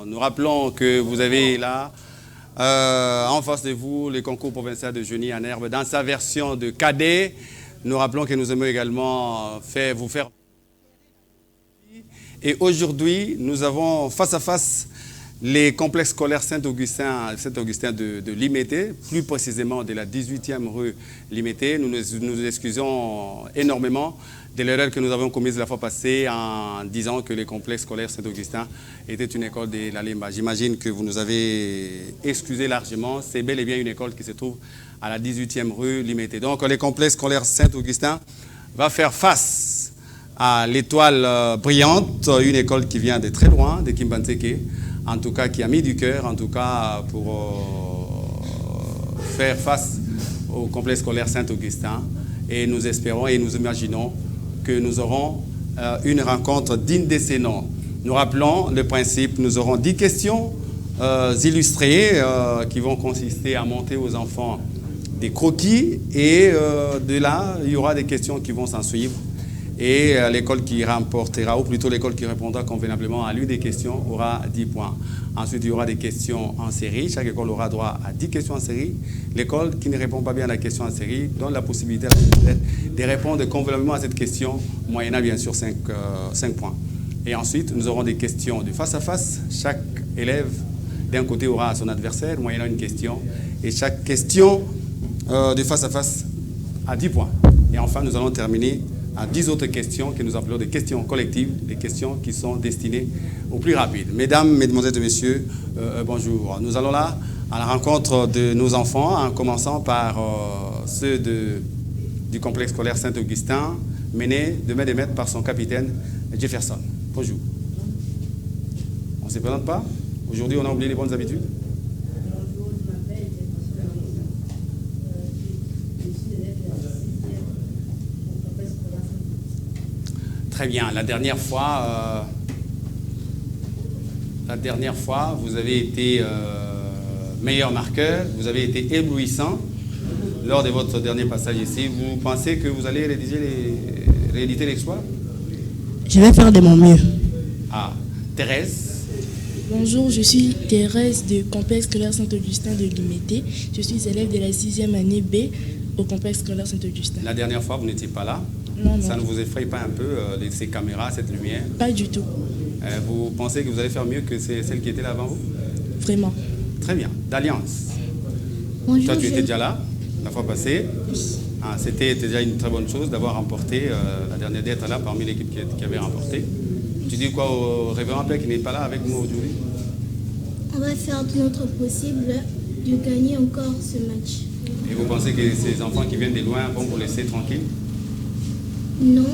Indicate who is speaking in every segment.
Speaker 1: Nous rappelons que vous avez là, en face de vous, le concours provincial de Genix en herbe dans sa version de cadet. Nous rappelons que nous aimons également vous faire... Et aujourd'hui, nous avons face à face les complexes scolaires Saint-Augustin de Limété, plus précisément de la 18e rue Limété. Nous nous excusons énormément de l'erreur que nous avons commise la fois passée en disant que le complexe scolaire Saint-Augustin était une école de la Limba. J'imagine que vous nous avez excusé largement. C'est bel et bien une école qui se trouve à la 18e rue Limété. Donc le complexe scolaire Saint-Augustin va faire face à l'étoile brillante, une école qui vient de très loin, de Kimbantseke, en tout cas qui a mis du cœur, en tout cas pour faire face au complexe scolaire Saint-Augustin. Et nous espérons et nous imaginons que nous aurons une rencontre digne de ces noms. Nous rappelons le principe, nous aurons 10 questions illustrées qui vont consister à monter aux enfants des croquis et de là, il y aura des questions qui vont s'en suivre. Et l'école qui remportera, ou plutôt l'école qui répondra convenablement à l'une des questions, aura 10 points. Ensuite, il y aura des questions en série. Chaque école aura droit à 10 questions en série. L'école qui ne répond pas bien à la question en série donne la possibilité de répondre convenablement à cette question, moyennant bien sûr 5 points. Et ensuite, nous aurons des questions de face à face. Chaque élève, d'un côté, aura son adversaire, moyennant une question. Et chaque question de face à face a 10 points. Et enfin, nous allons terminer à 10 autres questions que nous appelons des questions collectives, des questions qui sont destinées aux plus rapides. Mesdames, Mesdemoiselles et Messieurs, bonjour. Nous allons là à la rencontre de nos enfants, en commençant par ceux du complexe scolaire Saint-Augustin, menés de main de maître par son capitaine Jefferson. Bonjour. On ne se présente pas? Aujourd'hui, on a oublié les bonnes habitudes? Très bien. La dernière fois, vous avez été meilleur marqueur, vous avez été éblouissant lors de votre dernier passage ici. Vous pensez que vous allez rééditer l'exploit?
Speaker 2: Je vais faire de mon mieux.
Speaker 1: Ah, Thérèse.
Speaker 3: Bonjour, je suis Thérèse du complexe scolaire Saint-Augustin de Limété. Je suis élève de la 6e année B au complexe scolaire Saint-Augustin.
Speaker 1: La dernière fois, vous n'étiez pas là?
Speaker 3: Non, non.
Speaker 1: Ça ne vous effraie pas un peu, ces caméras, cette lumière?
Speaker 3: Pas du tout.
Speaker 1: Vous pensez que vous allez faire mieux que celle qui était là avant vous?
Speaker 3: Vraiment.
Speaker 1: Très bien. D'Alliance.
Speaker 4: Bonjour.
Speaker 1: Toi, tu étais déjà là, la fois passée. Ah, c'était déjà une très bonne chose d'avoir remporté, la dernière d'être là parmi l'équipe qui avait remporté. Tu dis quoi au révérend Père qui n'est pas là avec nous aujourd'hui?
Speaker 4: On va faire tout notre possible de gagner encore ce match.
Speaker 1: Et vous pensez que ces enfants qui viennent de loin vont vous laisser tranquille?
Speaker 4: Non,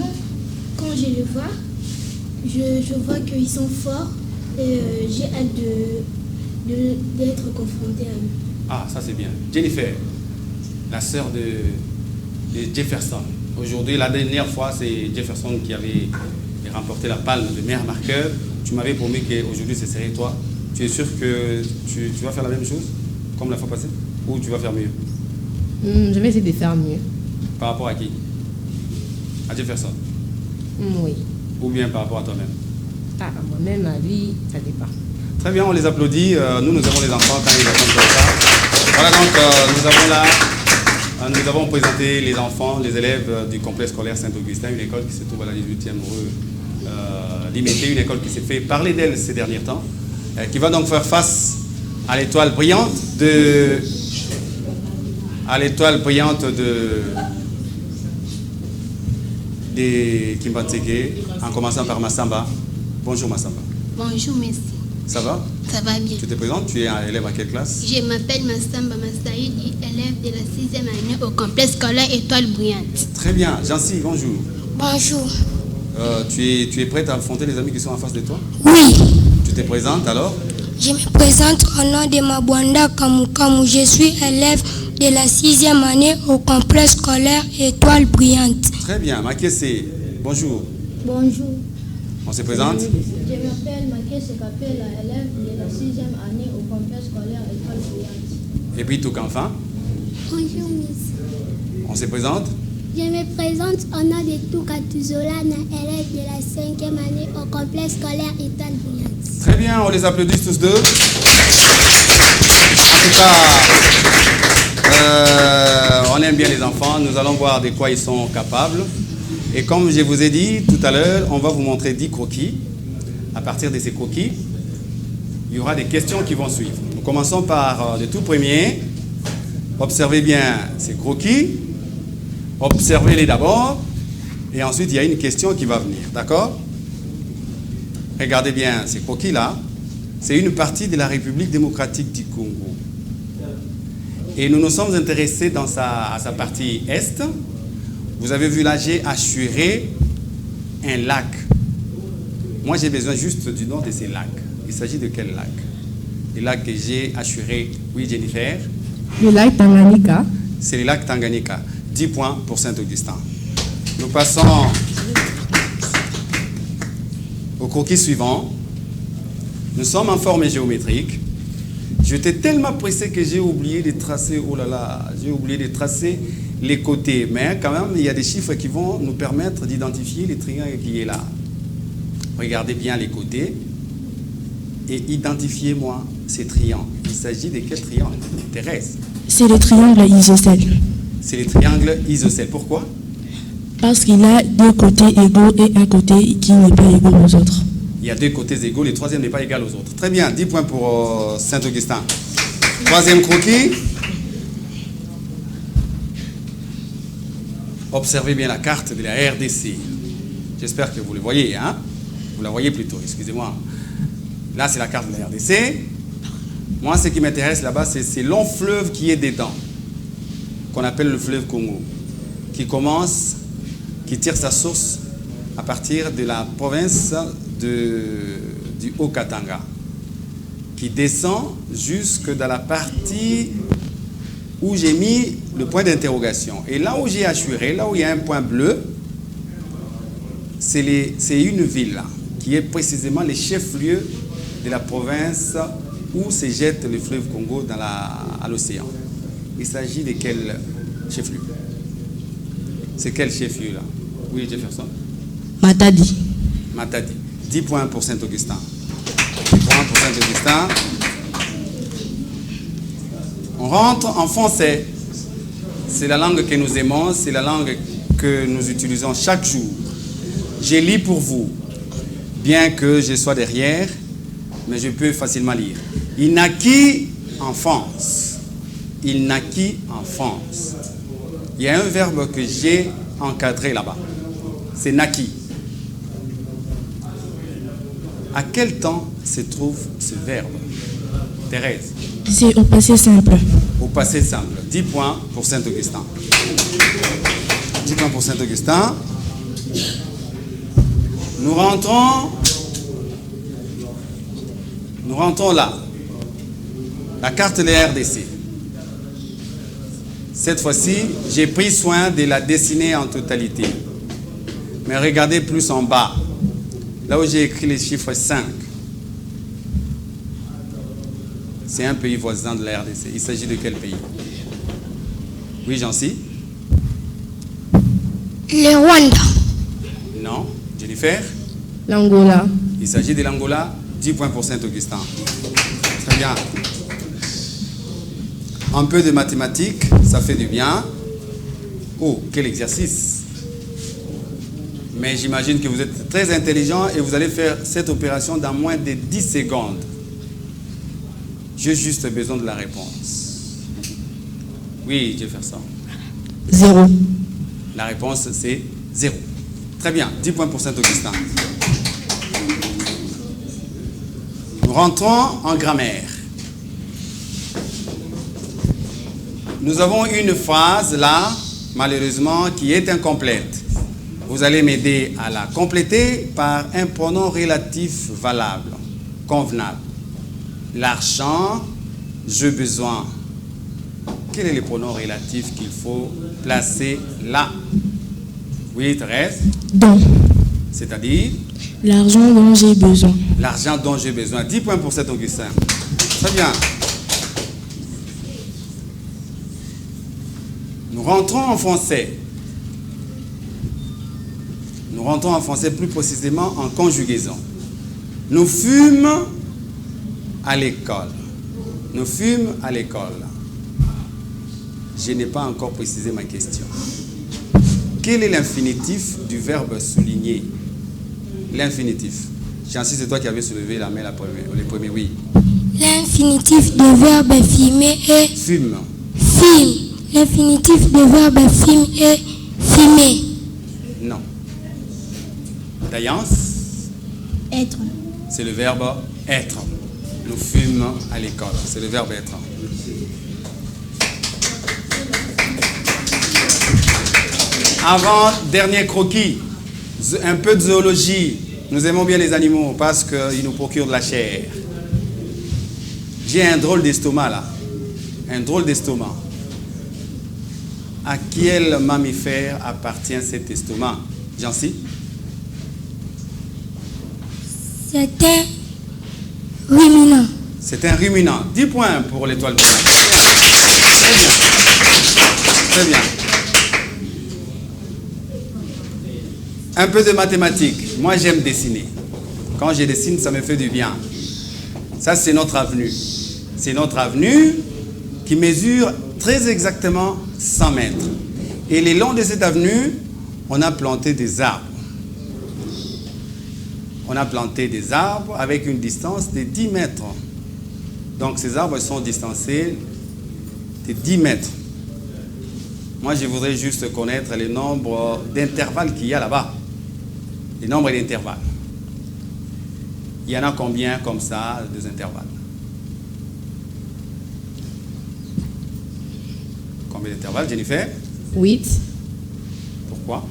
Speaker 4: quand je les vois, je vois qu'ils sont forts et j'ai hâte d'être confronté à eux.
Speaker 1: Ah, ça c'est bien. Jennifer, la sœur de Jefferson. Aujourd'hui, la dernière fois, c'est Jefferson qui avait remporté la palme de meilleur marqueur. Tu m'avais promis qu'aujourd'hui, ce serait toi. Tu es sûr que tu vas faire la même chose, comme la fois passée? Ou tu vas faire mieux?
Speaker 2: Je vais essayer de faire mieux.
Speaker 1: Par rapport à qui? À Jefferson?
Speaker 2: Oui.
Speaker 1: Ou bien par rapport à toi-même?
Speaker 2: Ah, moi-même, à lui, ça dépend.
Speaker 1: Très bien, on les applaudit. Nous avons les enfants quand ils attendent comme ça. Voilà, donc nous avons présenté les enfants, les élèves du complexe scolaire Saint-Augustin, une école qui se trouve à la 18e rue Limété, une école qui s'est fait parler d'elle ces derniers temps, qui va donc faire face à l'étoile brillante de Kimbantseke, en commençant par Massamba. Bonjour Massamba.
Speaker 4: Bonjour, merci.
Speaker 1: Ça va?
Speaker 4: Ça va bien.
Speaker 1: Tu te présentes, tu es un élève à quelle classe?
Speaker 4: Je m'appelle Massamba Massaïdi, élève de la 6e année au complexe scolaire Étoile Brillante.
Speaker 1: Très bien. Jancy, bonjour.
Speaker 4: Bonjour.
Speaker 1: Tu es prête à affronter les amis qui sont en face de toi?
Speaker 4: Oui,
Speaker 1: Tu te présentes alors?
Speaker 4: je me présente au nom de Mabwanda Kamukamu. Je suis élève de la 6e année au complexe scolaire Étoile Brillante.
Speaker 1: Très bien. Makessé, bonjour.
Speaker 4: Bonjour.
Speaker 1: On se présente?
Speaker 4: Je m'appelle Makessé Kapela, élève de la 6e année au complexe scolaire Étoile Brillante.
Speaker 1: Et puis tout qu'enfin,
Speaker 4: Bonjour, Miss.
Speaker 1: on se présente?
Speaker 4: Je me présente au nom de Touka Tuzolana, élève de la 5e année au complexe scolaire Étoile Brillante.
Speaker 1: Très bien, on les applaudit tous deux. En tout cas, on aime bien les enfants. Nous allons voir de quoi ils sont capables. Et comme je vous ai dit tout à l'heure, on va vous montrer 10 croquis. À partir de ces croquis, il y aura des questions qui vont suivre. Nous commençons par le tout premier. Observez bien ces croquis. Observez-les d'abord. Et ensuite, il y a une question qui va venir. D'accord? Regardez bien ces croquis-là. C'est une partie de la République démocratique du Congo. Et nous nous sommes intéressés à sa partie est. Vous avez vu là, j'ai assuré un lac. Moi, j'ai besoin juste du nom de ces lacs. Il s'agit de quel lac? Le lac que j'ai assuré. Oui, Jennifer?
Speaker 2: Le lac Tanganyika.
Speaker 1: C'est le lac Tanganyika. 10 points pour Saint-Augustin. Nous passons au croquis suivant. Nous sommes en forme géométrique. J'étais tellement pressé que j'ai oublié de tracer, oh là là, j'ai oublié de tracer les côtés. Mais quand même, il y a des chiffres qui vont nous permettre d'identifier les triangles qui est là. Regardez bien les côtés et identifiez-moi ces triangles. Il s'agit de quel triangle, Thérèse?
Speaker 3: C'est le triangle isocèle.
Speaker 1: C'est le triangle isocèle. Pourquoi?
Speaker 3: Parce qu'il a deux côtés égaux et un côté qui n'est pas égal aux autres.
Speaker 1: Il y a deux côtés égaux, le troisième n'est pas égal aux autres. Très bien, 10 points pour Saint-Augustin. Troisième croquis. Observez bien la carte de la RDC. J'espère que vous le voyez, hein? Vous la voyez plutôt, excusez-moi. Là, c'est la carte de la RDC. Moi, ce qui m'intéresse là-bas, c'est ce long fleuve qui est dedans, qu'on appelle le fleuve Congo, qui tire sa source à partir de la province du Haut-Katanga, qui descend jusque dans la partie où j'ai mis le point d'interrogation. Et là où j'ai assuré, là où il y a un point bleu, c'est une ville là, qui est précisément le chef-lieu de la province où se jette le fleuve Congo à l'océan. Il s'agit de quel chef-lieu? C'est quel chef-lieu là? Oui, Jefferson?
Speaker 2: Matadi.
Speaker 1: Matadi. 10 points pour Saint-Augustin. 10 points pour Saint-Augustin. On rentre en français. C'est la langue que nous aimons, c'est la langue que nous utilisons chaque jour. Je lis pour vous, bien que je sois derrière, mais je peux facilement lire. Il naquit en France. Il naquit en France. Il y a un verbe que j'ai encadré là-bas. C'est naquit. À quel temps se trouve ce verbe? Thérèse?
Speaker 3: C'est au passé simple.
Speaker 1: Au passé simple. 10 points pour Saint-Augustin. 10 points pour Saint-Augustin. Nous rentrons là. La carte de la RDC. Cette fois-ci, j'ai pris soin de la dessiner en totalité. Mais regardez plus en bas. Là où j'ai écrit les chiffres 5. C'est un pays voisin de la RDC. Il s'agit de quel pays? Oui, Jancy?
Speaker 4: Le Rwanda.
Speaker 1: Non. Jennifer?
Speaker 2: L'Angola.
Speaker 1: Il s'agit de l'Angola. 10 points pour Saint-Augustin. Très bien. Un peu de mathématiques, ça fait du bien. Oh, quel exercice! Mais j'imagine que vous êtes très intelligent et vous allez faire cette opération dans moins de 10 secondes. J'ai juste besoin de la réponse. Oui, Jefferson.
Speaker 2: 0.
Speaker 1: La réponse, c'est 0. Très bien, 10 points pour Saint-Augustin. Nous rentrons en grammaire. Nous avons une phrase là, malheureusement, qui est incomplète. Vous allez m'aider à la compléter par un pronom relatif valable, convenable. L'argent, j'ai besoin. Quel est le pronom relatif qu'il faut placer là? Oui, Thérèse?
Speaker 3: Dont.
Speaker 1: C'est-à-dire?
Speaker 3: L'argent dont j'ai besoin.
Speaker 1: L'argent dont j'ai besoin. 10 points pour cet Augustin. Très bien. Nous rentrons en français. Nous rentrons en français plus précisément en conjugaison. Nous fûmes à l'école. Nous fûmes à l'école. Je n'ai pas encore précisé ma question. Quel est l'infinitif du verbe souligner? L'infinitif. Jancy, c'est toi qui avais soulevé la main les premiers, oui.
Speaker 4: L'infinitif du verbe fumer est
Speaker 1: Fume.
Speaker 4: film. L'infinitif du verbe film est fumer.
Speaker 1: Non. Dayance,
Speaker 4: Être.
Speaker 1: c'est le verbe être. Nous fûmes à l'école. C'est le verbe être. Avant, dernier croquis. Un peu de zoologie. Nous aimons bien les animaux parce qu'ils nous procurent de la chair. J'ai un drôle d'estomac là. Un drôle d'estomac. À quel mammifère appartient cet estomac? Jancy?
Speaker 4: C'est un ruminant.
Speaker 1: C'est un ruminant. 10 points pour l'étoile brillante. Très bien. Très bien. Un peu de mathématiques. Moi, j'aime dessiner. Quand je dessine, ça me fait du bien. Ça, c'est notre avenue. C'est notre avenue qui mesure très exactement 100 mètres. Et le long de cette avenue, on a planté des arbres. On a planté des arbres avec une distance de 10 mètres. Donc, ces arbres sont distancés de 10 mètres. Moi, je voudrais juste connaître le nombre d'intervalles qu'il y a là-bas. Le nombre d'intervalles. Il y en a combien comme ça, des intervalles? Combien d'intervalles, Jennifer?
Speaker 2: 8.
Speaker 1: Pourquoi?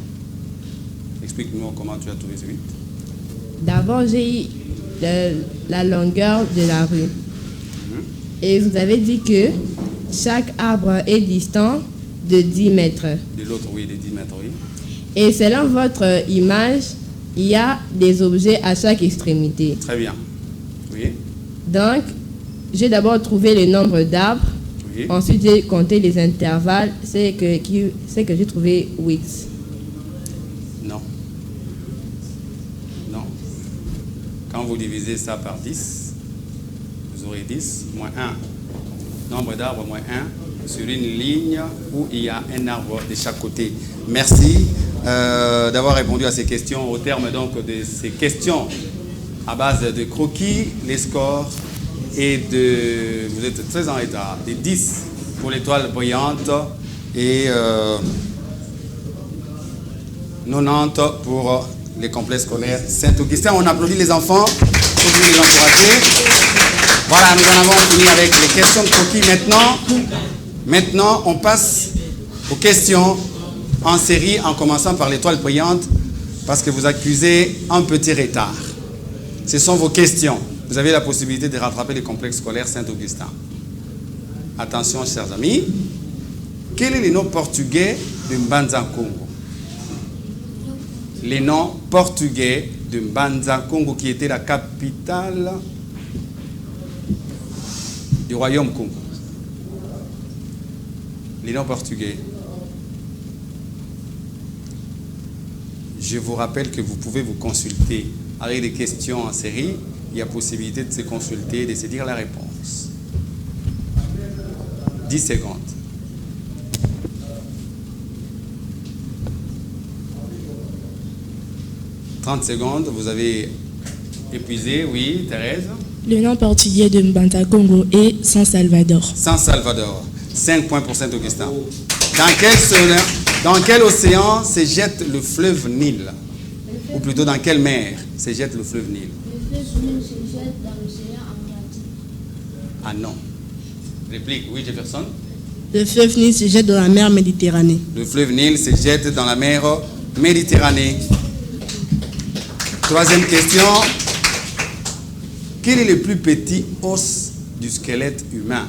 Speaker 1: Explique-nous comment tu as trouvé ce 8.
Speaker 2: D'abord, j'ai eu la longueur de la rue. Et vous avez dit que chaque arbre est distant de 10 mètres.
Speaker 1: De l'autre, oui, de 10 mètres, oui.
Speaker 2: Et selon votre image, il y a des objets à chaque extrémité.
Speaker 1: Très bien. Oui.
Speaker 2: Donc, j'ai d'abord trouvé le nombre d'arbres.
Speaker 1: Oui.
Speaker 2: Ensuite, j'ai compté les intervalles. C'est que j'ai trouvé 8.
Speaker 1: Non. Non. Quand vous divisez ça par 10, vous aurez 10 moins 1. Nombre d'arbres moins 1 sur une ligne où il y a un arbre de chaque côté. Merci d'avoir répondu à ces questions. Au terme donc de ces questions à base de croquis, les scores et de... Vous êtes très en retard. Des 10 pour l'étoile brillante et 90 pour les complexes scolaires Saint-Augustin. On applaudit les enfants pour les encourager. Voilà, nous en avons fini avec les questions de croquis. Maintenant, on passe aux questions en série, en commençant par l'étoile brillante, parce que vous accusez un petit retard. Ce sont vos questions. Vous avez la possibilité de rattraper les complexes scolaires Saint-Augustin. Attention, chers amis. Quel est le nom portugais de Mbanza-Congo? Les noms portugais de Mbanza-Congo, qui était la capitale du royaume Congo. Les noms portugais. Je vous rappelle que vous pouvez vous consulter avec des questions en série. Il y a possibilité de se consulter, de se dire la réponse. 10 secondes. « 30 secondes, vous avez épuisé, oui, Thérèse?
Speaker 3: Le nom portugais de Mbanza-Congo est San Salvador.
Speaker 1: San Salvador. 5 points pour Saint-Augustin. Dans quel océan se jette le fleuve Nil? Ou plutôt dans quelle mer se jette le fleuve Nil?
Speaker 4: Le fleuve Nil se jette dans l'océan Atlantique.
Speaker 1: Ah non. Réplique, oui, Jefferson?
Speaker 5: Le fleuve Nil se jette dans la mer Méditerranée.
Speaker 1: Le fleuve Nil se jette dans la mer Méditerranée. Troisième question. Quel est le plus petit os du squelette humain?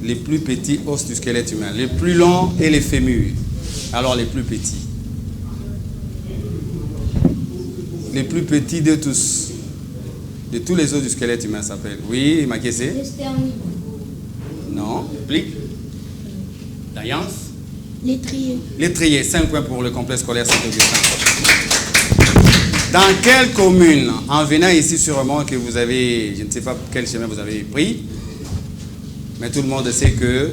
Speaker 1: Les plus petits os du squelette humain. Les plus longs et les fémurs. Alors les plus petits. Les plus petits de tous. De tous les os du squelette humain s'appellent. Oui, Makessé?
Speaker 4: Le sternum.
Speaker 1: Non. Réplique. Dayance?
Speaker 4: L'étrier.
Speaker 1: L'étrier. 5 points pour le complexe scolaire Saint-Augustin. Dans quelle commune, en venant ici sûrement que vous avez, je ne sais pas quel chemin vous avez pris, mais tout le monde sait que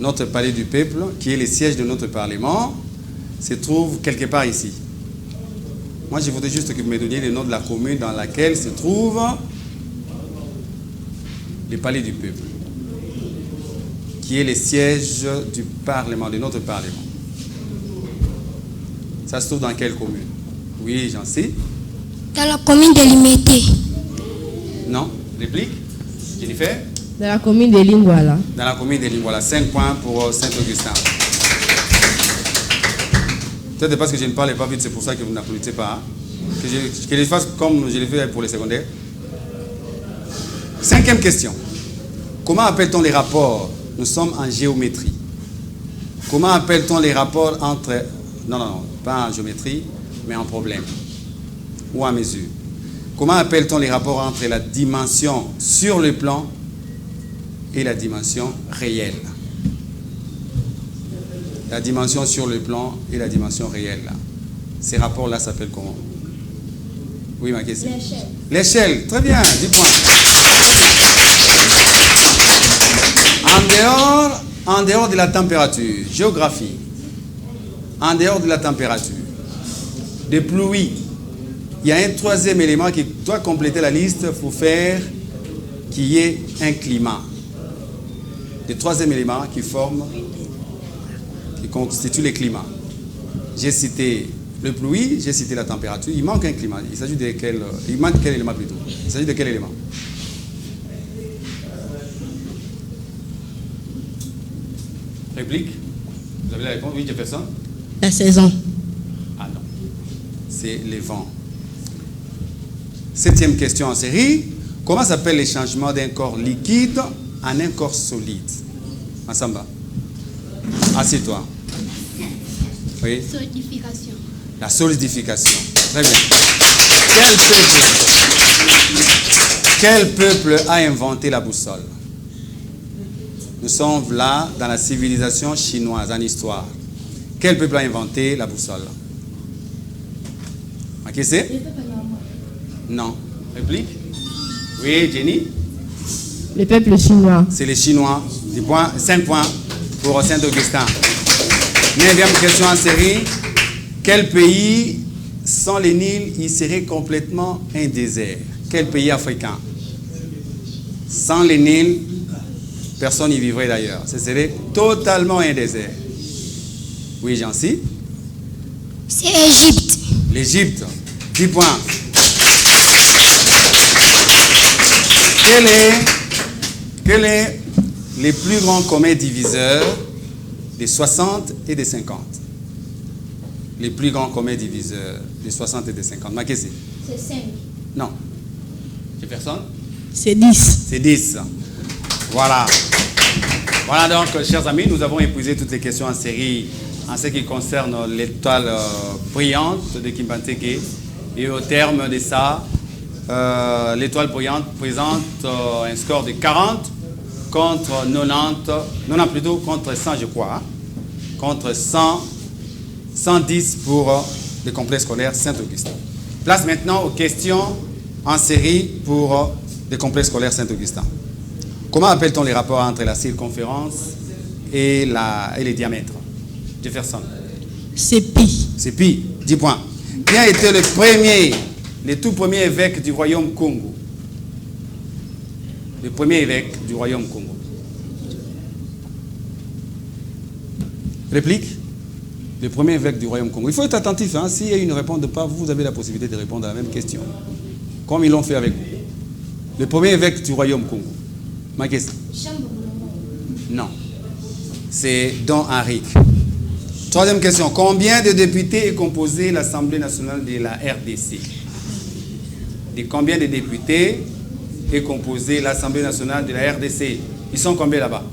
Speaker 1: notre palais du peuple, qui est le siège de notre parlement, se trouve quelque part ici. Moi, je voudrais juste que vous me donniez le nom de la commune dans laquelle se trouve le palais du peuple, qui est le siège du parlement, de notre parlement. Ça se trouve dans quelle commune? Oui, j'en sais.
Speaker 4: Dans la commune de Limité.
Speaker 1: Non? Réplique? Jennifer?
Speaker 2: Dans la commune de Lingwala.
Speaker 1: Dans la commune de Lingwala. 5 points pour Saint-Augustin. Peut-être parce que je ne parlais pas vite, c'est pour ça que vous n'applaudissez pas. Hein? Que je fasse comme je l'ai fait pour les secondaires. 5e question. Comment appelle-t-on les rapports? Nous sommes en géométrie. Comment appelle-t-on les rapports entre... Non, pas en géométrie, mais en problème. Ou en mesure. Comment appelle-t-on les rapports entre la dimension sur le plan et la dimension réelle? La dimension sur le plan et la dimension réelle. Ces rapports-là s'appellent comment? Oui, ma question.
Speaker 4: L'échelle.
Speaker 1: L'échelle, très bien, 10 points. En dehors de la température, géographie, en dehors de la température, de pluie, il y a un 3e élément qui doit compléter la liste pour faire qu'il y ait un climat. Le 3e élément qui constitue le climat. J'ai cité le pluie, j'ai cité la température. Il manque un climat. Il s'agit de quel... Il manque quel élément plutôt? Il s'agit de quel élément? Réplique? Vous avez la réponse? Oui, Jefferson?
Speaker 5: La saison.
Speaker 1: Ah non. C'est les vents. 7e question en série. Comment s'appelle le changement d'un corps liquide en un corps solide? Massamba. Assieds-toi. Oui.
Speaker 4: Solidification.
Speaker 1: La solidification. Très bien. Quel peuple a inventé la boussole? Nous sommes là dans la civilisation chinoise, en histoire. Quel peuple a inventé la boussole? Qui c'est? Non. Réplique? Oui, Jenny?
Speaker 2: Le peuple chinois.
Speaker 1: C'est les Chinois. 10 points, 5 points pour Saint-Augustin. 9e question en série. Quel pays, sans les Nils, il serait complètement un désert? Quel pays africain? Sans les Nils, personne n'y vivrait d'ailleurs. Ce serait totalement un désert. Oui, j'en sais.
Speaker 4: C'est Égypte.
Speaker 1: L'Égypte. 10 points. Quel est le plus grand commun diviseur des 60 et des 50? Les plus grands communs diviseurs des 60 et des 50. Ma question?
Speaker 4: C'est 5.
Speaker 1: Non. J'ai personne?
Speaker 5: C'est 10.
Speaker 1: C'est 10. Voilà. Voilà donc, chers amis, nous avons épuisé toutes les questions en série en ce qui concerne l'étoile brillante de Kimbanteke. Et au terme de ça, l'étoile brillante présente un score de 40 contre 90 plutôt contre 100, je crois. Hein, contre 110 pour le complexe scolaire Saint-Augustin. Place maintenant aux questions en série pour le complexe scolaire Saint-Augustin. Comment appelle-t-on les rapports entre la circonférence et les diamètres? Jefferson.
Speaker 5: C'est pi.
Speaker 1: C'est pi. 10 points. Qui a été le tout premier évêque du royaume Congo? Le premier évêque du royaume Congo. Réplique? Le premier évêque du royaume Congo. Il faut être attentif. Hein? S'il y a une réponse de pas, vous avez la possibilité de répondre à la même question. Comme ils l'ont fait avec vous. Le premier évêque du royaume Congo. Ma question? Non. C'est Don Henrique. 3e question. Combien de députés est composée l'Assemblée nationale de la RDC? De combien de députés est composée l'Assemblée nationale de la RDC? Ils sont combien là-bas?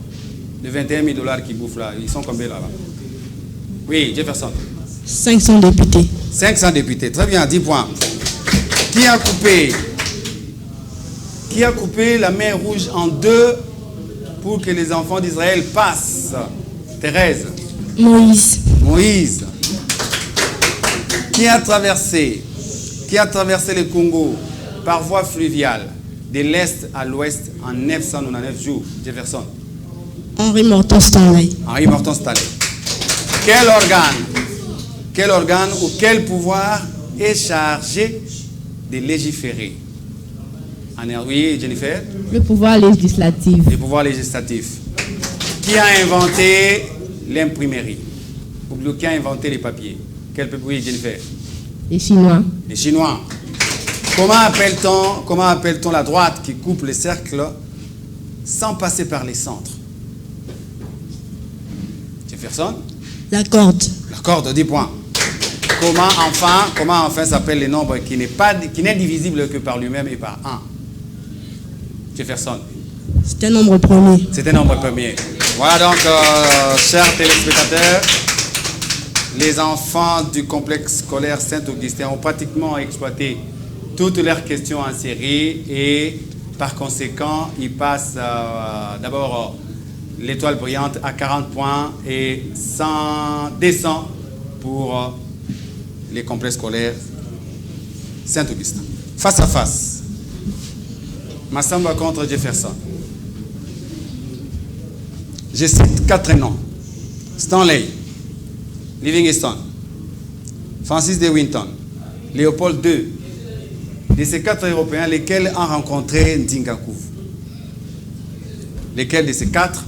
Speaker 1: Les 21 000 $ qui bouffent là, ils sont combien là-bas? Oui, Jefferson.
Speaker 5: 500 députés.
Speaker 1: 500 députés. Très bien, 10 points. Qui a coupé la mer Rouge en deux pour que les enfants d'Israël passent? Thérèse.
Speaker 3: Moïse.
Speaker 1: Moïse. Qui a traversé qui a traversé le Congo par voie fluviale de l'Est à l'Ouest en 999 jours? Jefferson.
Speaker 5: Henri Morton Stanley.
Speaker 1: Henri Morton Stanley. Quel organe ou quel pouvoir est chargé de légiférer? Oui, Jennifer?
Speaker 2: Le pouvoir législatif.
Speaker 1: Le pouvoir législatif. Qui a inventé l'imprimerie? Ou qui a inventé les papiers? Quel peuple? Oui, Jennifer?
Speaker 2: Les Chinois.
Speaker 1: Les Chinois. Comment appelle-t-on la droite qui coupe les cercles sans passer par les centres? Jefferson?
Speaker 5: La corde.
Speaker 1: La corde, 10 points. Comment enfin s'appelle le nombre qui n'est divisible que par lui-même et par 1? Jefferson?
Speaker 5: C'est un nombre premier.
Speaker 1: C'est un nombre premier. Voilà donc, chers téléspectateurs, les enfants du complexe scolaire Saint-Augustin ont pratiquement exploité toutes leurs questions en série et par conséquent, ils passent d'abord l'étoile brillante à 40 points et 100 descend pour les complexes scolaires Saint-Augustin. Face à face, Massamba contre Jefferson. Je cite 4 noms. Stanley, Livingstone, Francis de Winton, Léopold II. De ces 4 Européens, lesquels ont rencontré Ndingakouf? Lesquels de ces 4?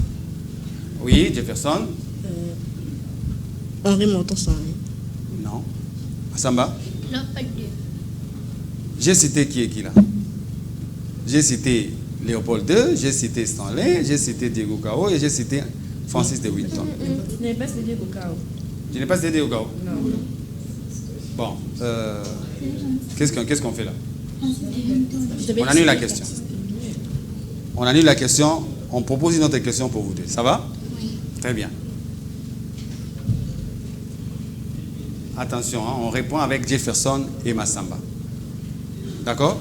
Speaker 1: Oui, Jefferson.
Speaker 5: Henri Morton Stanley.
Speaker 1: Non. Massamba.
Speaker 4: Léopold II.
Speaker 1: J'ai cité qui est qui là? J'ai cité Léopold II, j'ai cité Stanley, j'ai cité Diego Cao et j'ai cité Francis de Winton.
Speaker 2: Je n'ai pas cité Diego Cao.
Speaker 1: Tu n'es pas cité Diego Cao?
Speaker 2: Non.
Speaker 1: Bon, qu'est-ce qu'on fait là? On annule la question. On annule la question. On propose une autre question pour vous deux. Ça va? Oui. Très bien. Attention, hein, on répond avec Jefferson et Massamba. D'accord?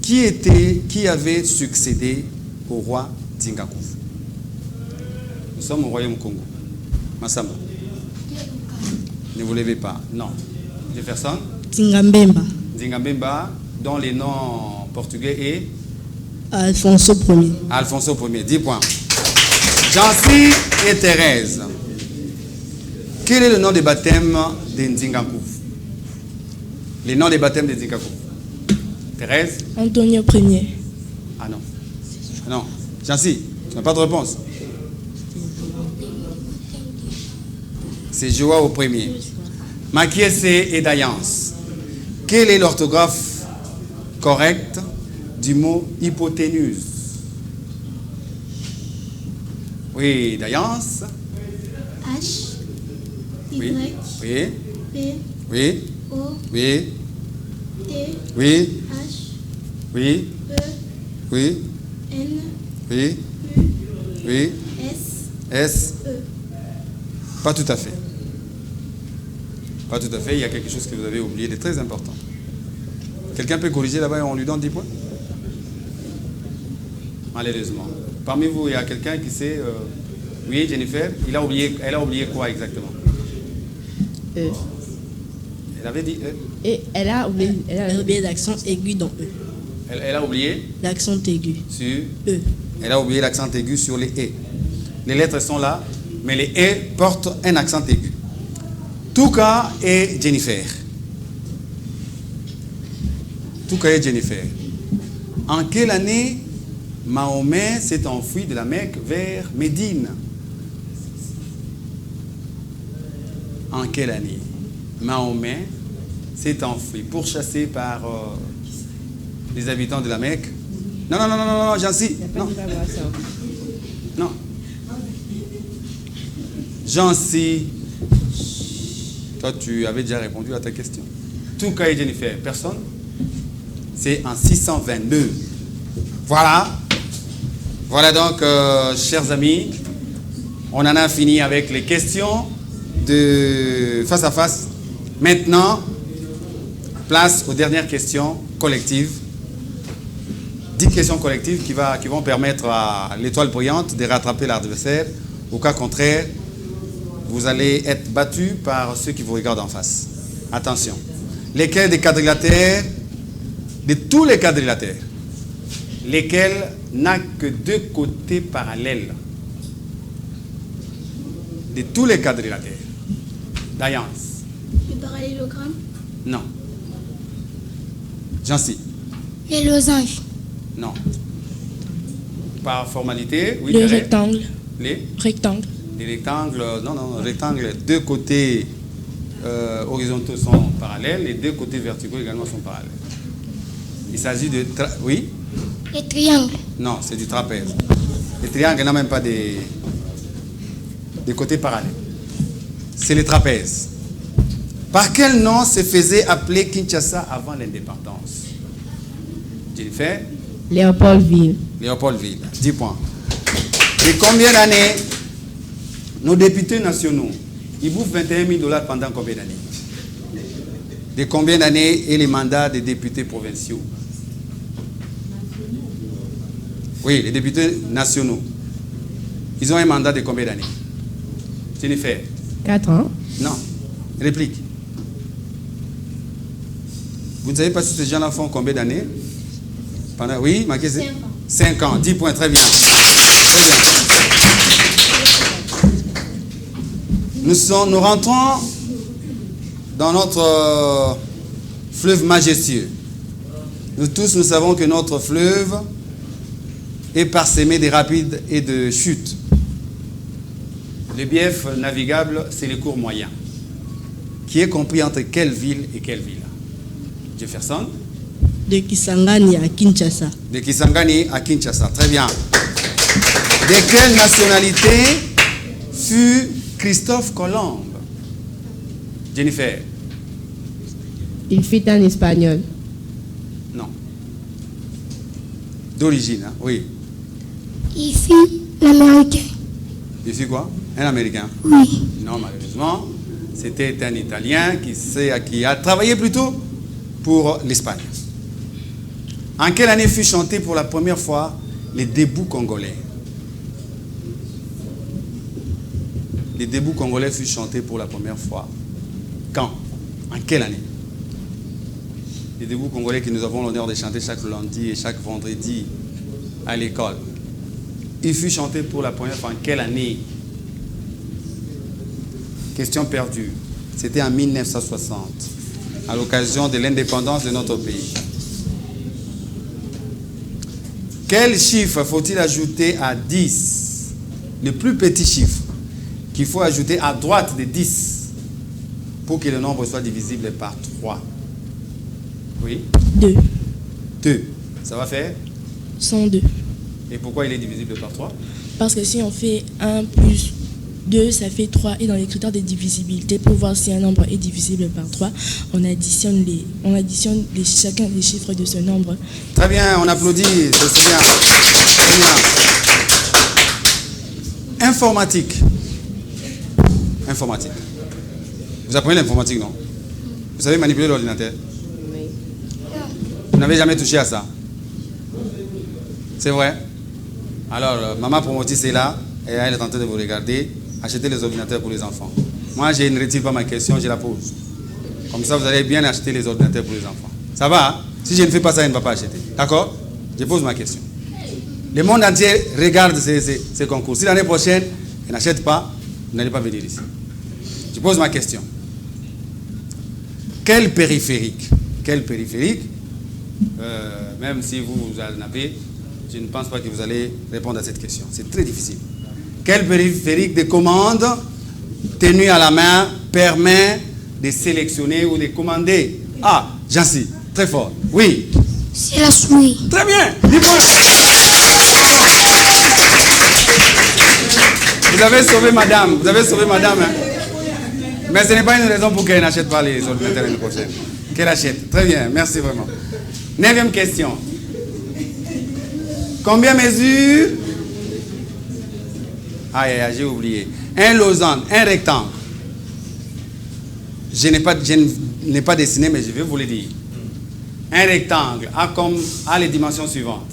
Speaker 1: Qui avait succédé au roi Ndingakouf? Nous sommes au royaume Congo. Massamba. Ne vous levez pas. Non. Jefferson?
Speaker 5: Tingambemba.
Speaker 1: Ndingambemba, dont les noms portugais est
Speaker 5: Alfonso Ier.
Speaker 1: Alfonso Ier. 10 points. Jancy et Thérèse. Quel est le nom de baptême de Ndingakouf? Les noms de baptême de Ndingakouf. Thérèse?
Speaker 3: Antonio Ier.
Speaker 1: Ah non. Non. Jancy, tu n'as pas de réponse. C'est Joao Ier. Makiese et Dayance. Quelle est l'orthographe correcte du mot hypoténuse? Oui, Dayance.
Speaker 4: H, Y,
Speaker 1: Oui. Oui.
Speaker 4: P,
Speaker 1: Oui.
Speaker 4: O,
Speaker 1: Oui.
Speaker 4: T,
Speaker 1: Oui.
Speaker 4: H,
Speaker 1: Oui.
Speaker 4: E,
Speaker 1: Oui.
Speaker 4: N,
Speaker 1: Oui.
Speaker 4: U,
Speaker 1: Oui.
Speaker 4: S,
Speaker 1: S.
Speaker 4: E.
Speaker 1: Pas tout à fait. Pas tout à fait. Il y a quelque chose que vous avez oublié de très important. Quelqu'un peut corriger là-bas et on lui donne 10 points? Malheureusement. Parmi vous, il y a quelqu'un qui sait... Oui, Jennifer, elle a oublié quoi exactement?
Speaker 2: E.
Speaker 1: Elle avait dit E.
Speaker 2: Et elle a oublié. Elle
Speaker 5: Elle a
Speaker 2: a
Speaker 5: oublié l'accent aigu dans E.
Speaker 1: Elle a oublié
Speaker 5: L'accent aigu.
Speaker 1: sur...
Speaker 5: E.
Speaker 1: Elle a oublié l'accent aigu sur les E. Les lettres sont là, mais les E portent un accent aigu. Touka et Jennifer. Touka et Jennifer. En quelle année Mahomet s'est enfui de la Mecque vers Médine? En quelle année Mahomet s'est enfui, pourchassé par les habitants de la Mecque? Non, Jancy. Non. Non. Jancy. Toi, tu avais déjà répondu à ta question. Touka et Jennifer, personne? C'est en 622. Voilà. Voilà donc, chers amis, on en a fini avec les questions de face à face. Maintenant, place aux dernières questions collectives. 10 questions collectives qui vont permettre à l'étoile brillante de rattraper l'adversaire. Au cas contraire, vous allez être battu par ceux qui vous regardent en face. Attention. Lesquels des quadrilatères, de tous les quadrilatères, lesquels n'a que deux côtés parallèles. De tous les quadrilatères. Dayance.
Speaker 4: Le parallélogramme.
Speaker 1: Non. Jancy.
Speaker 4: Les losanges.
Speaker 1: Non. Par formalité, oui.
Speaker 3: Le rectangle.
Speaker 1: Les
Speaker 3: Rectangle.
Speaker 1: rectangles, non, rectangles, deux côtés horizontaux sont parallèles, les deux côtés verticaux également sont parallèles. Il s'agit de... Oui?
Speaker 4: Les triangles.
Speaker 1: Non, c'est du trapèze. Les triangles n'ont même pas des côtés parallèles. C'est les trapèzes. Par quel nom se faisait appeler Kinshasa avant l'indépendance? Jennifer?
Speaker 2: Léopoldville.
Speaker 1: Léopoldville, 10 points. Et combien d'années nos députés nationaux, ils bouffent 21 000 $ pendant combien d'années? De combien d'années est les mandats des députés provinciaux? Oui, les députés nationaux. Ils ont un mandat de combien d'années? Jennifer?
Speaker 2: 4 ans.
Speaker 1: Non. Réplique. Vous ne savez pas si ces gens-là font combien d'années? Pendant... Oui, ma question? 5 ans. 10 points, très bien. Très bien. Nous rentrons dans notre fleuve majestueux. Nous tous, nous savons que notre fleuve est parsemé de rapides et de chutes. Le bief navigable, c'est le cours moyen, qui est compris entre quelle ville et quelle ville? Jefferson?
Speaker 5: De Kisangani à Kinshasa.
Speaker 1: De Kisangani à Kinshasa. Très bien. De quelle nationalité fut Christophe Colomb? Jennifer?
Speaker 2: Il fut un espagnol.
Speaker 1: Non. D'origine, hein? Oui.
Speaker 4: Il fut l'américain.
Speaker 1: Il fut quoi? Un Américain?
Speaker 4: Oui.
Speaker 1: Non, malheureusement. C'était un Italien qui a travaillé plutôt pour l'Espagne. En quelle année fut chanté pour la première fois les débuts congolais? Les débuts congolais furent chantés pour la première fois. Quand? En quelle année? Les débuts congolais que nous avons l'honneur de chanter chaque lundi et chaque vendredi à l'école. Il fut chanté pour la première fois en quelle année? Question perdue. C'était en 1960, à l'occasion de l'indépendance de notre pays. Quel chiffre faut-il ajouter à 10? Le plus petit chiffre qu'il faut ajouter à droite de 10 pour que le nombre soit divisible par 3. Oui?
Speaker 3: 2.
Speaker 1: 2. Ça va faire?
Speaker 3: 102.
Speaker 1: Et pourquoi il est divisible par 3?
Speaker 3: Parce que si on fait 1 plus 2, ça fait 3. Et dans les critères de divisibilité, pour voir si un nombre est divisible par 3, on additionne chacun des chiffres de ce nombre.
Speaker 1: Très bien, on applaudit, c'est bien. Très bien. Informatique. Informatique. Vous apprenez l'informatique, non? Vous savez manipuler l'ordinateur?
Speaker 2: Oui.
Speaker 1: Vous n'avez jamais touché à ça? C'est vrai? Alors, maman promotrice est là, et elle est en train de vous regarder. Achetez les ordinateurs pour les enfants. Moi, je ne retire pas ma question, je la pose. Comme ça, vous allez bien acheter les ordinateurs pour les enfants. Ça va? Hein? Si je ne fais pas ça, elle ne va pas acheter. D'accord? Je pose ma question. Le monde entier regarde ces concours. Si l'année prochaine, elle n'achète pas, vous n'allez pas venir ici. Je pose ma question. Quel périphérique, même si vous en avez, je ne pense pas que vous allez répondre à cette question. C'est très difficile. Quel périphérique de commande tenu à la main permet de sélectionner ou de commander? Ah, Jancy, très fort. Oui.
Speaker 4: C'est la souris.
Speaker 1: Très bien. 10 points. Vous avez sauvé madame. Hein? Mais ce n'est pas une raison pour qu'elle n'achète pas les ordinateurs l'année prochaine. Qu'elle achète. Très bien. Merci vraiment. 9e question. Combien mesure? J'ai oublié. Un losange, un rectangle. Je n'ai pas dessiné, mais je vais vous le dire. Un rectangle a les dimensions suivantes.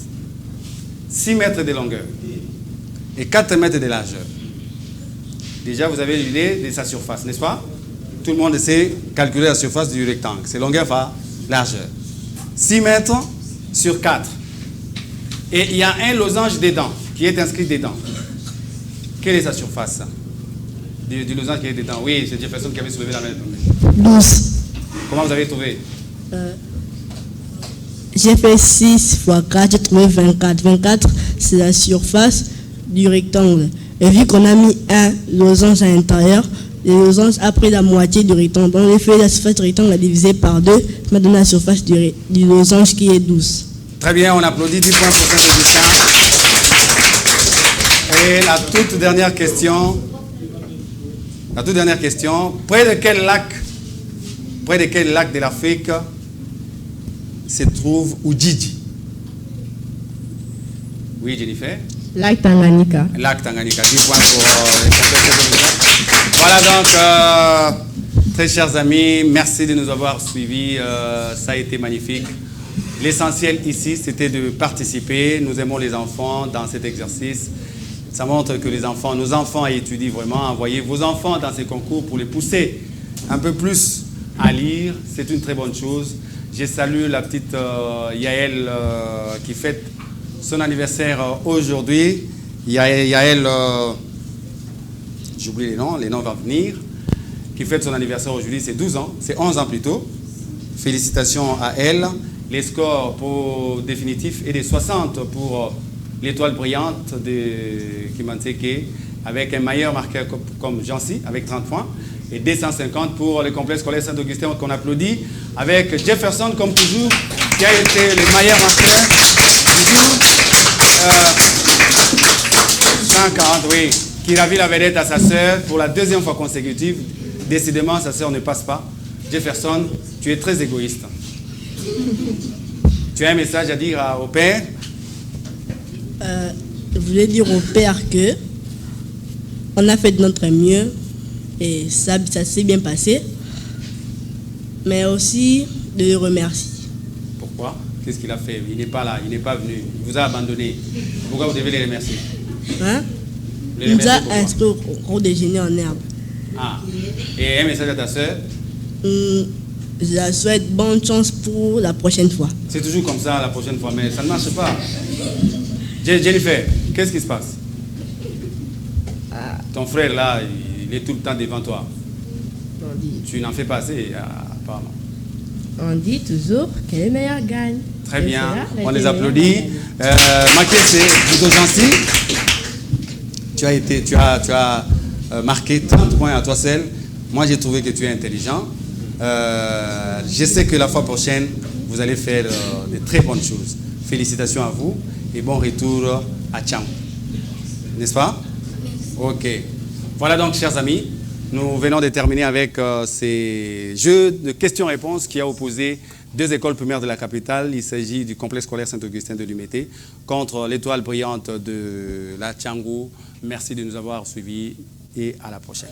Speaker 1: 6 mètres de longueur et 4 mètres de largeur. Déjà, vous avez l'idée de sa surface, n'est-ce pas? Tout le monde sait calculer la surface du rectangle. C'est longueur fois largeur. 6 mètres sur 4. Et il y a un losange dedans, qui est inscrit dedans. Quelle est sa surface du losange qui est dedans? Oui, c'est Jefferson qui avait soulevé la main.
Speaker 5: 12.
Speaker 1: Comment vous avez trouvé?
Speaker 5: J'ai fait 6 fois 4, j'ai trouvé 24. 24, c'est la surface du rectangle. Et vu qu'on a mis un losange à l'intérieur, le losange a pris la moitié du rectangle. Donc, j'ai fait la surface du rectangle divisée par 2, ça m'a donné la surface du losange qui est 12.
Speaker 1: Très bien, on applaudit 10 points pour Saint-Augustin. Et la toute dernière question. Près de quel lac de l'Afrique se trouve Ujiji? Oui, Jennifer?
Speaker 2: Lac Tanganyika.
Speaker 1: Lac Tanganyika, 10 points pour les complexes. Voilà donc, très chers amis, merci de nous avoir suivis. Ça a été magnifique. L'essentiel ici, c'était de participer. Nous aimons les enfants dans cet exercice. Ça montre que nos enfants étudient vraiment. Envoyez vos enfants dans ces concours pour les pousser un peu plus à lire. C'est une très bonne chose. Je salue la petite Yael qui fête son anniversaire aujourd'hui. Yael, j'oublie les noms vont venir. Qui fête son anniversaire aujourd'hui, c'est 12 ans, c'est 11 ans plutôt. Félicitations à elle. Les scores pour définitif est de 60 pour l'étoile brillante de Kimanseke, avec un meilleur marqueur comme Jancy, avec 30 points, et 250 pour le complexe scolaire Saint-Augustin, qu'on applaudit, avec Jefferson, comme toujours, qui a été le meilleur marqueur du jour. 140, oui, qui ravit la vedette à sa sœur pour la deuxième fois consécutive. Décidément, sa sœur ne passe pas. Jefferson, tu es très égoïste. Tu as un message à dire au père?
Speaker 5: Je voulais dire au père que on a fait de notre mieux et ça s'est bien passé, mais aussi de le remercier.
Speaker 1: Pourquoi? Qu'est-ce qu'il a fait? Il n'est pas là, il n'est pas venu, il vous a abandonné. Pourquoi vous devez les remercier?
Speaker 5: Hein? Il nous a inscrit au gros déjeuner en herbe.
Speaker 1: Ah, et un message à ta soeur?
Speaker 5: Je la souhaite bonne chance pour la prochaine fois.
Speaker 1: C'est toujours comme ça la prochaine fois, mais ça ne marche pas. Jennifer, qu'est-ce qui se passe? Ton frère là, il est tout le temps devant toi. Tu n'en fais pas assez, apparemment.
Speaker 2: On dit toujours que les meilleurs gagnent.
Speaker 1: Très bien, on les applaudit. Maké, c'est plutôt gentil. Tu as marqué 30 points à toi seul. Moi, j'ai trouvé que tu es intelligent. Je sais que la fois prochaine, vous allez faire de très bonnes choses. Félicitations à vous et bon retour à Tchang. N'est-ce pas? Ok. Voilà donc, chers amis, nous venons de terminer avec ces jeux de questions-réponses qui a opposé deux écoles primaires de la capitale. Il s'agit du complexe scolaire Saint-Augustin de Limete contre l'étoile brillante de la Tchangou. Merci de nous avoir suivis et à la prochaine.